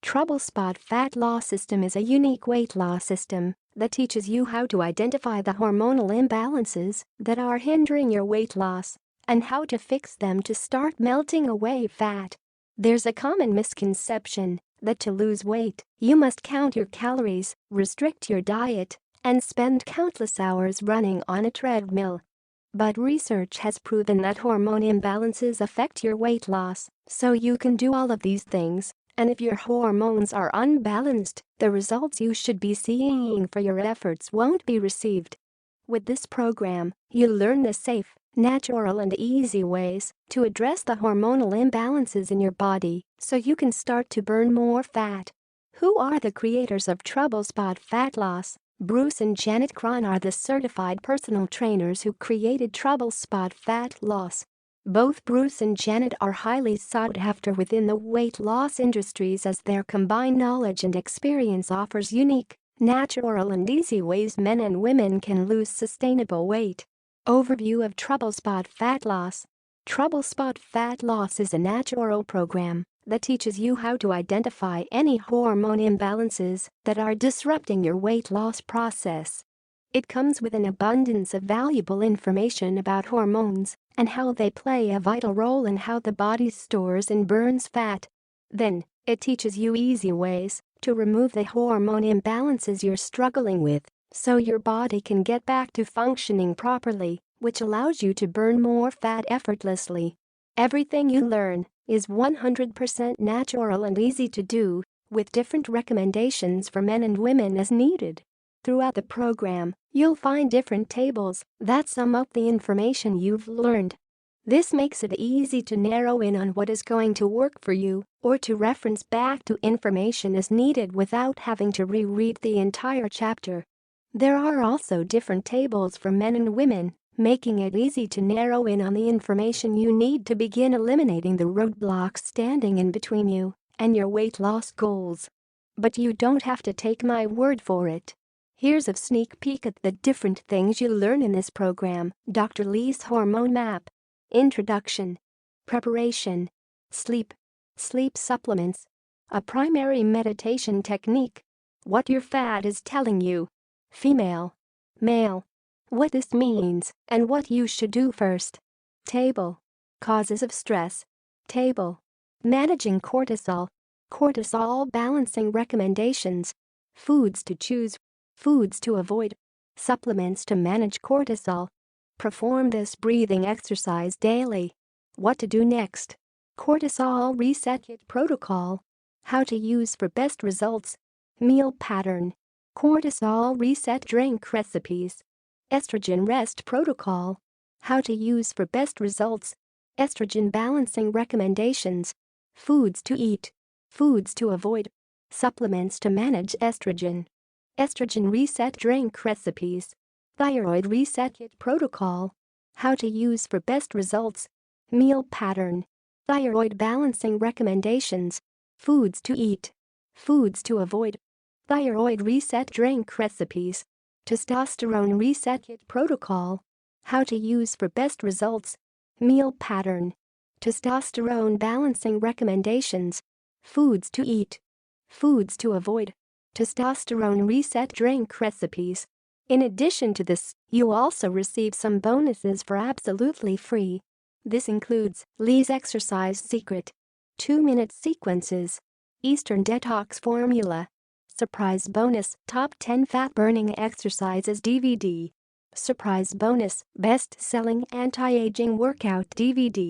Trouble Spot Fat Loss System is a unique weight loss system that teaches you how to identify the hormonal imbalances that are hindering your weight loss and how to fix them to start melting away fat. There's a common misconception that to lose weight, you must count your calories, restrict your diet, and spend countless hours running on a treadmill. But research has proven that hormone imbalances affect your weight loss, so you can do all of these things. And if your hormones are unbalanced, the results you should be seeing for your efforts won't be received. With this program, you'll learn the safe, natural and easy ways to address the hormonal imbalances in your body so you can start to burn more fat. Who are the creators of Trouble Spot Fat Loss? Bruce and Janet Krahn are the certified personal trainers who created Trouble Spot Fat Loss. Both Bruce and Janet are highly sought after within the weight loss industries as their combined knowledge and experience offers unique, natural and easy ways men and women can lose sustainable weight. Overview of Trouble Spot Fat Loss. Trouble Spot Fat Loss is a natural program that teaches you how to identify any hormone imbalances that are disrupting your weight loss process. It comes with an abundance of valuable information about hormones and how they play a vital role in how the body stores and burns fat. Then, it teaches you easy ways to remove the hormone imbalances you're struggling with so your body can get back to functioning properly, which allows you to burn more fat effortlessly. Everything you learn is 100% natural and easy to do, with different recommendations for men and women as needed. Throughout the program, you'll find different tables that sum up the information you've learned. This makes it easy to narrow in on what is going to work for you or to reference back to information as needed without having to reread the entire chapter. There are also different tables for men and women, making it easy to narrow in on the information you need to begin eliminating the roadblocks standing in between you and your weight loss goals. But you don't have to take my word for it. Here's a sneak peek at the different things you'll learn in this program. Dr. Lee's Hormone Map. Introduction. Preparation. Sleep supplements. A primary meditation technique. What your fat is telling you. Female. Male. What this means and what you should do first. Table. Causes of stress. Table. Managing cortisol. Cortisol balancing recommendations. Foods to choose. Foods to avoid. Supplements to manage cortisol. Perform this breathing exercise daily. What to do next. Cortisol reset kit protocol. How to use for best results. Meal pattern. Cortisol reset drink recipes. Estrogen rest protocol. How to use for best results. Estrogen balancing recommendations. Foods to eat. Foods to avoid. Supplements to manage estrogen. Estrogen reset drink recipes. Thyroid reset kit protocol. How to use for best results. Meal pattern. Thyroid balancing recommendations. Foods to eat. Foods to avoid. Thyroid reset drink recipes. Testosterone reset kit protocol. How to use for best results. Meal pattern. Testosterone balancing recommendations. Foods to eat. Foods to avoid. Testosterone reset drink recipes. In addition to this, you also receive some bonuses for absolutely free. This includes Lee's Exercise Secret, 2-minute sequences, Eastern Detox Formula, Surprise Bonus Top 10 Fat Burning Exercises DVD, Surprise Bonus Best Selling Anti-Aging Workout DVD.